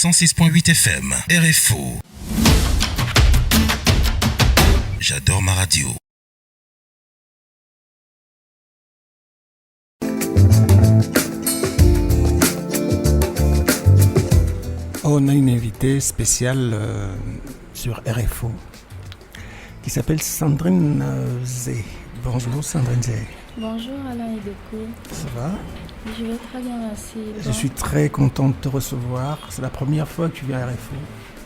106.8 FM, RFO. J'adore ma radio. On a une invitée spéciale sur RFO qui s'appelle Sandrine Zé. Bonjour Sandrine Zé. Bonjour Alain Edeko. Ça va? Je vais très bien, merci. Je suis très content de te recevoir. C'est la première fois que tu viens à RFO.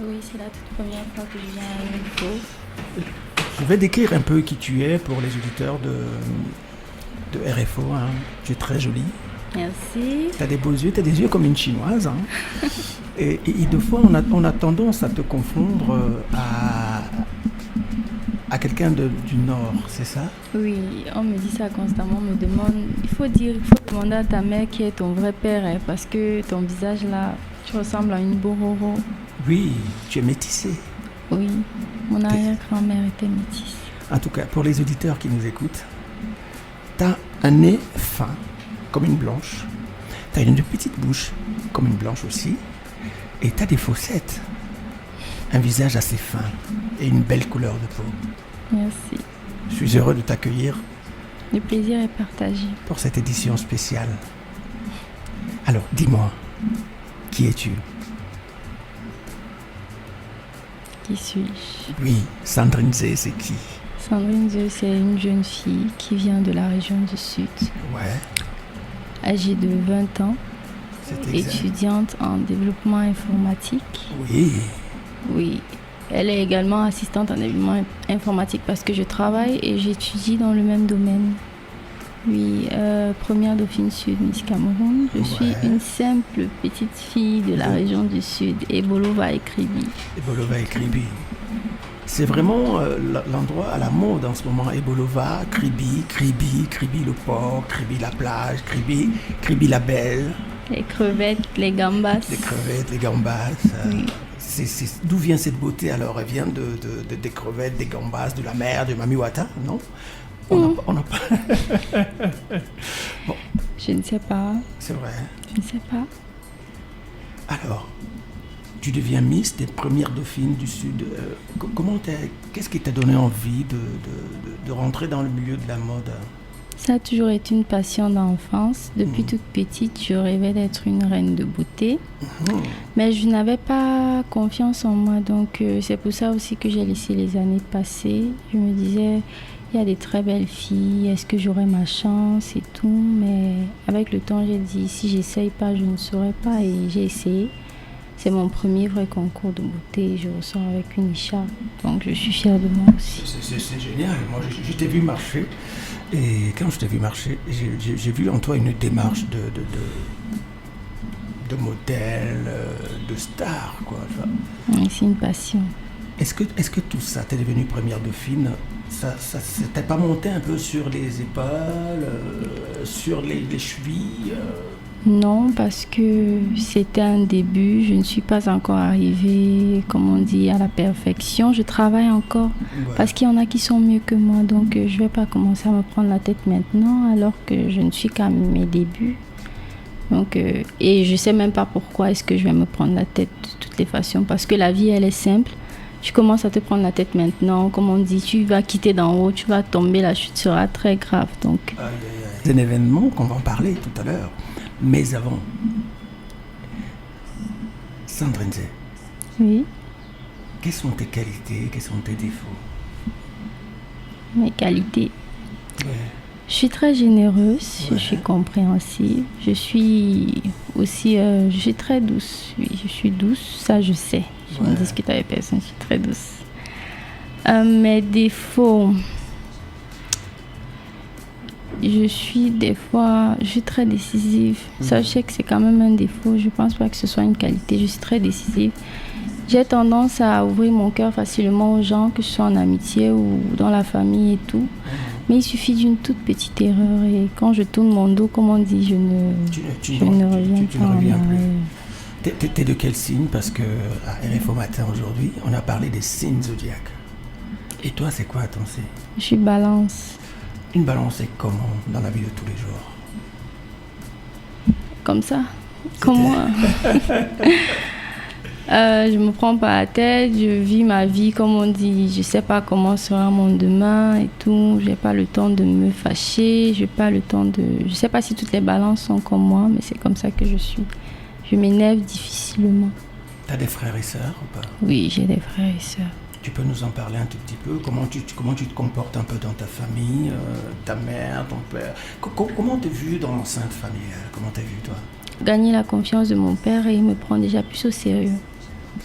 Oui, c'est la toute première fois que je viens à RFO. Je vais décrire un peu qui tu es pour les auditeurs de RFO. Hein. Tu es très jolie. Merci. Tu as des beaux yeux, tu as des yeux comme une chinoise. Hein. Et deux fois, on a tendance à te confondre à quelqu'un du Nord, c'est ça? Oui, on me dit ça constamment, on me demande. Il faut demander à ta mère qui est ton vrai père, hein, parce que ton visage là, tu ressembles à une bororo. Oui, tu es métissée. Oui, mon arrière-grand-mère était métisse. En tout cas, pour les auditeurs qui nous écoutent, tu as un nez fin, comme une blanche. Tu as une petite bouche, comme une blanche aussi. Et tu as des fossettes. Un visage assez fin et une belle couleur de peau. Merci. Je suis heureux de t'accueillir. Le plaisir est partagé. Pour cette édition spéciale. Alors, dis-moi, qui es-tu? Qui suis-je? Oui, Sandrine Zé, c'est qui? Sandrine Zé, c'est une jeune fille qui vient de la région du Sud. Ouais. Âgée de 20 ans. C'est exact. Étudiante en développement informatique. Oui. Oui. Elle est également assistante en développement informatique parce que je travaille et j'étudie dans le même domaine. Oui, première Dauphine Sud, Miss Cameroun. Je suis une simple petite fille de la région du Sud, Ebolova et Kribi. Ebolova et Kribi. C'est vraiment l'endroit à la mode en ce moment. Ebolova, Kribi le port, Kribi la plage, Kribi la belle. Les crevettes, les gambas. Les crevettes, les gambas. Oui. D'où vient cette beauté alors? Elle vient des crevettes, des gambas, de la mer, de Mamiwata, non? On n'a pas... Bon. Je ne sais pas. C'est vrai. Je ne sais pas. Alors, tu deviens Miss des premières Dauphines du Sud. Qu'est-ce qui t'a donné envie de rentrer dans le milieu de la mode? Ça a toujours été une passion d'enfance. Depuis toute petite, je rêvais d'être une reine de beauté. Mais je n'avais pas confiance en moi. Donc, c'est pour ça aussi que j'ai laissé les années passer. Je me disais, il y a des très belles filles. Est-ce que j'aurai ma chance et tout? Mais avec le temps, j'ai dit, si j'essaye pas, je ne saurais pas. Et j'ai essayé. C'est mon premier vrai concours de beauté. Je ressors avec une écharpe. Donc, je suis fière de moi aussi. C'est génial. Moi, je t'ai vu marcher. Et quand je t'ai vu marcher, j'ai vu en toi une démarche de modèle, de star, quoi. Oui, c'est une passion. Est-ce que tout ça, t'es devenue première Dauphine, ça t'est pas monté un peu sur les épaules, sur les chevilles Non, parce que c'était un début. Je ne suis pas encore arrivée, comme on dit, à la perfection. Je travaille encore parce qu'il y en a qui sont mieux que moi. Donc, je ne vais pas commencer à me prendre la tête maintenant alors que je ne suis qu'à mes débuts. Donc, et je ne sais même pas pourquoi est-ce que je vais me prendre la tête de toutes les façons. Parce que la vie, elle est simple. Tu commences à te prendre la tête maintenant. Comme on dit, tu vas quitter d'en haut, tu vas tomber, la chute sera très grave. Donc, c'est un événement qu'on va en parler tout à l'heure. Mais avant, Sandrine Zé, oui. Quelles sont tes qualités, quels sont tes défauts? Mes qualités. Ouais. Je suis très généreuse, je suis compréhensive, je suis aussi, je suis très douce, oui, je suis douce, ça je sais. Je ne discute avec personne, je suis très douce. Mes défauts... Je suis très décisive. Ça, je sais que c'est quand même un défaut. Je pense pas que ce soit une qualité. Je suis très décisive. J'ai tendance à ouvrir mon cœur facilement aux gens, que ce soit en amitié ou dans la famille et tout. Mais il suffit d'une toute petite erreur et quand je tourne mon dos, comme on dit, je ne reviens pas. T'es de quel signe? Parce que à RFO Matin aujourd'hui, on a parlé des signes zodiaques. Et toi, c'est quoi ton signe? Je suis Balance. Une balance est comment dans la vie de tous les jours? Comme ça. Comme moi. Je me prends pas la tête, je vis ma vie comme on dit. Je sais pas comment sera mon demain et tout. J'ai pas le temps de me fâcher. J'ai pas le temps de. Je sais pas si toutes les balances sont comme moi, mais c'est comme ça que je suis. Je m'énerve difficilement. T'as des frères et sœurs ou pas? Oui, j'ai des frères et sœurs. Tu peux nous en parler un tout petit peu? Comment tu te comportes un peu dans ta famille, ta mère, ton père? Comment t'es vu dans l'enceinte familiale? Comment t'es vu, toi? Gagner la confiance de mon père et il me prend déjà plus au sérieux.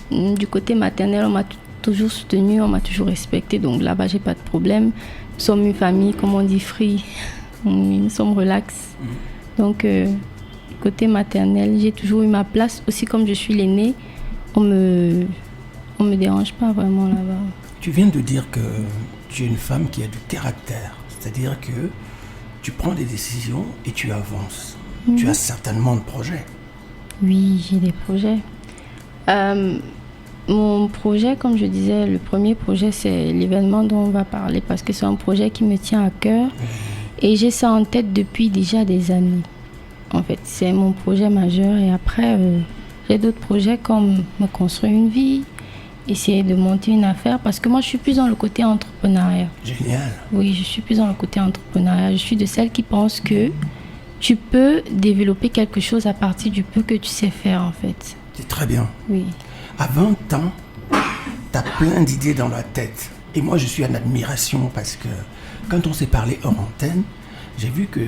Du côté maternel, on m'a toujours soutenu, on m'a toujours respecté, donc là-bas, j'ai pas de problème. Nous sommes une famille, comme on dit, free. Nous sommes relax. Donc, côté maternel, j'ai toujours eu ma place. Aussi, comme je suis l'aînée, on me dérange pas vraiment là-bas. Tu viens de dire que tu es une femme qui a du caractère. C'est-à-dire que tu prends des décisions et tu avances. Tu as certainement de projets. Oui, j'ai des projets. Mon projet, comme je disais, le premier projet, c'est l'événement dont on va parler parce que c'est un projet qui me tient à cœur et j'ai ça en tête depuis déjà des années. En fait, c'est mon projet majeur et après, j'ai d'autres projets comme me construire une vie, essayer de monter une affaire parce que moi, je suis plus dans le côté entrepreneuriat. Génial. Oui, je suis plus dans le côté entrepreneuriat. Je suis de celles qui pensent que tu peux développer quelque chose à partir du peu que tu sais faire, en fait. C'est très bien. Oui. À 20 ans, tu as plein d'idées dans la tête. Et moi, je suis en admiration parce que quand on s'est parlé hors antenne, j'ai vu que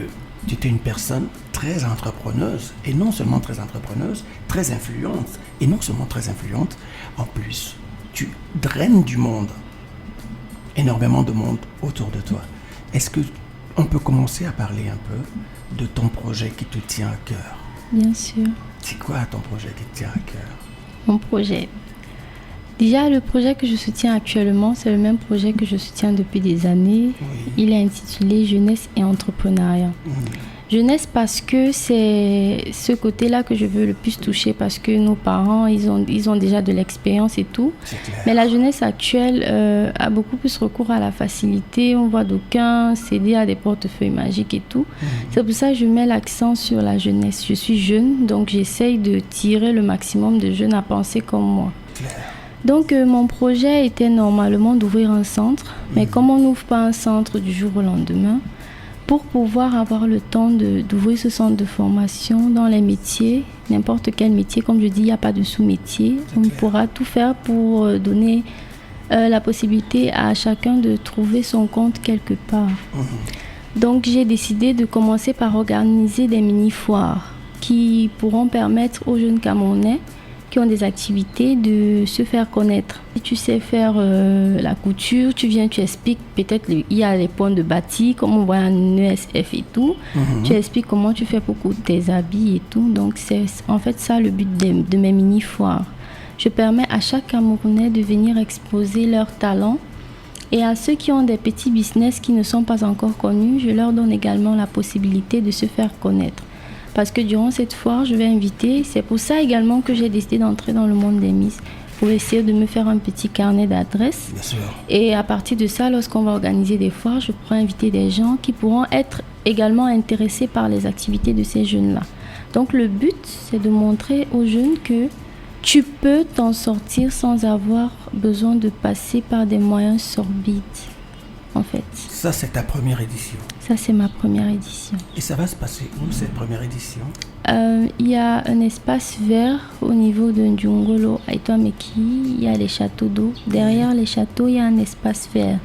tu étais une personne très entrepreneuse. Et non seulement très entrepreneuse, très influente. Et non seulement très influente, en plus, tu draines du monde. Énormément de monde autour de toi. Est-ce qu'on peut commencer à parler un peu de ton projet qui te tient à cœur? Bien sûr. C'est quoi ton projet qui te tient à cœur? Mon projet. Déjà, le projet que je soutiens actuellement, c'est le même projet que je soutiens depuis des années. Oui. Il est intitulé Jeunesse et entrepreneuriat. Jeunesse parce que c'est ce côté-là que je veux le plus toucher parce que nos parents, ils ont déjà de l'expérience et tout. C'est clair. Mais la jeunesse actuelle a beaucoup plus recours à la facilité. On voit d'aucuns céder à des portefeuilles magiques et tout. C'est pour ça que je mets l'accent sur la jeunesse. Je suis jeune, donc j'essaye de tirer le maximum de jeunes à penser comme moi. Claire. Donc mon projet était normalement d'ouvrir un centre. Mais comme on n'ouvre pas un centre du jour au lendemain, pour pouvoir avoir le temps d'ouvrir ce centre de formation dans les métiers, n'importe quel métier, comme je dis, il n'y a pas de sous-métier. On pourra tout faire pour donner la possibilité à chacun de trouver son compte quelque part. Donc j'ai décidé de commencer par organiser des mini-foires qui pourront permettre aux jeunes Camerounais qui ont des activités de se faire connaître. Si tu sais faire la couture, tu viens, tu expliques, peut-être il y a les points de bâti, comme on voit en ESF et tout. Tu expliques comment tu fais pour coudre tes habits et tout. Donc c'est en fait ça le but de mes mini-foires. Je permets à chaque Camerounais de venir exposer leurs talents. Et à ceux qui ont des petits business qui ne sont pas encore connus, je leur donne également la possibilité de se faire connaître. Parce que durant cette foire, je vais inviter, c'est pour ça également que j'ai décidé d'entrer dans le monde des Miss, pour essayer de me faire un petit carnet d'adresses. Bien sûr. Et à partir de ça, lorsqu'on va organiser des foires, je pourrai inviter des gens qui pourront être également intéressés par les activités de ces jeunes-là. Donc le but, c'est de montrer aux jeunes que tu peux t'en sortir sans avoir besoin de passer par des moyens sordides, en fait. Ça, c'est ta première édition. Ça, c'est ma première édition. Et ça va se passer où, cette première édition? Il y a un espace vert au niveau de Ndjungolo, à Itoameki. Il y a les châteaux d'eau. Derrière les châteaux, il y a un espace vert.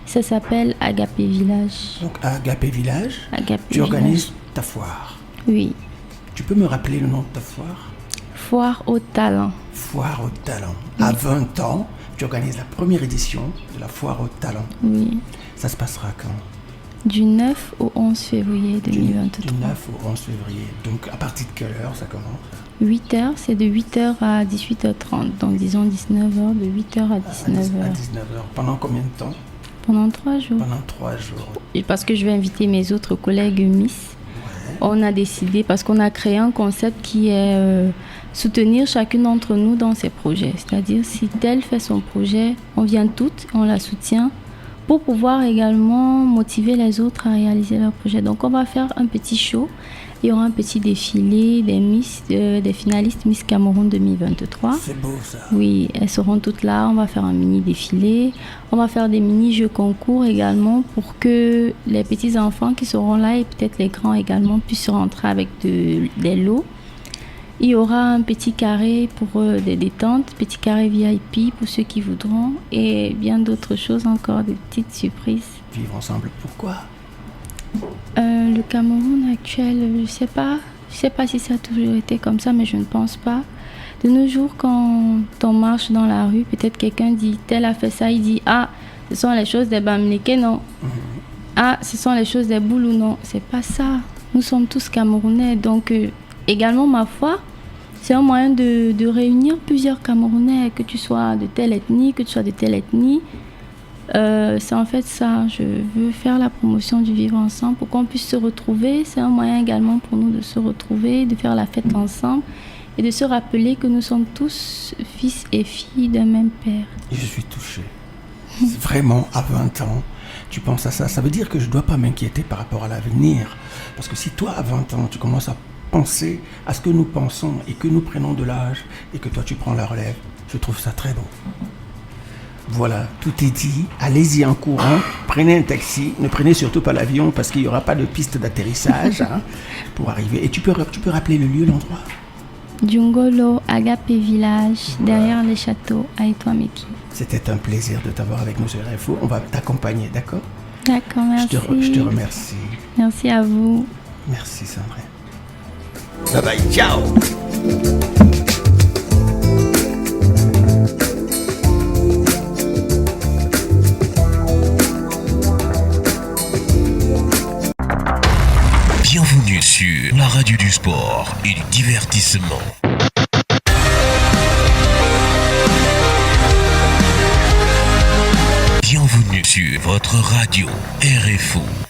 Ça s'appelle Agapé Village. Donc, à Agapé Village, Agapé tu Village. organises ta foire. Oui. Tu peux me rappeler le nom de ta foire? Foire au talent. Foire au talent. À 20 ans, tu organises la première édition de la foire au talent. Oui. Ça se passera quand? Du 9 au 11 février 2023. Du 9 au 11 février. Donc, à partir de quelle heure ça commence? 8h, c'est de 8h à 18h30. Donc, disons 19h, de 8h à 19h. À 19h. Pendant combien de temps? Pendant 3 jours. Pendant 3 jours. Et parce que je vais inviter mes autres collègues Miss. Ouais. On a décidé, parce qu'on a créé un concept qui est soutenir chacune d'entre nous dans ses projets. C'est-à-dire, si telle fait son projet, on vient toutes, on la soutient, pour pouvoir également motiver les autres à réaliser leur projet. Donc, on va faire un petit show. Il y aura un petit défilé des finalistes Miss Cameroun 2023. C'est beau ça. Oui, elles seront toutes là. On va faire un mini défilé. On va faire des mini-jeux concours également pour que les petits-enfants qui seront là et peut-être les grands également puissent rentrer avec des lots. Il y aura un petit carré pour des détentes, petit carré VIP pour ceux qui voudront et bien d'autres choses encore, des petites surprises. Vivre ensemble, pourquoi? Le Cameroun actuel, je sais pas si ça a toujours été comme ça, mais je ne pense pas. De nos jours, quand on marche dans la rue, peut-être quelqu'un dit tel a fait ça, il dit ah, ce sont les choses des Bamileke, non. Ah, ce sont les choses des Boulou, non. C'est pas ça. Nous sommes tous Camerounais, donc également ma foi, c'est un moyen de réunir plusieurs Camerounais, que tu sois de telle ethnie, que tu sois de telle ethnie. C'est en fait ça, je veux faire la promotion du vivre ensemble pour qu'on puisse se retrouver. C'est un moyen également pour nous de se retrouver, de faire la fête ensemble et de se rappeler que nous sommes tous fils et filles d'un même père. Et je suis touché. Vraiment, à 20 ans, tu penses à ça. Ça veut dire que je ne dois pas m'inquiéter par rapport à l'avenir. Parce que si toi, à 20 ans, tu commences à penser à ce que nous pensons et que nous prenons de l'âge et que toi, tu prends la relève, je trouve ça très beau. Voilà, tout est dit. Allez-y en courant, prenez un taxi, ne prenez surtout pas l'avion parce qu'il n'y aura pas de piste d'atterrissage pour arriver. Et tu peux rappeler le lieu, l'endroit? Djungolo, Agape Village, derrière les châteaux, à Etoameki. C'était un plaisir de t'avoir avec nous sur RFO. On va t'accompagner, d'accord? D'accord, merci. Je te remercie. Merci à vous. Merci Sandrine. Bye bye, ciao. Bienvenue sur la radio du sport et du divertissement. Bienvenue sur votre radio RFO.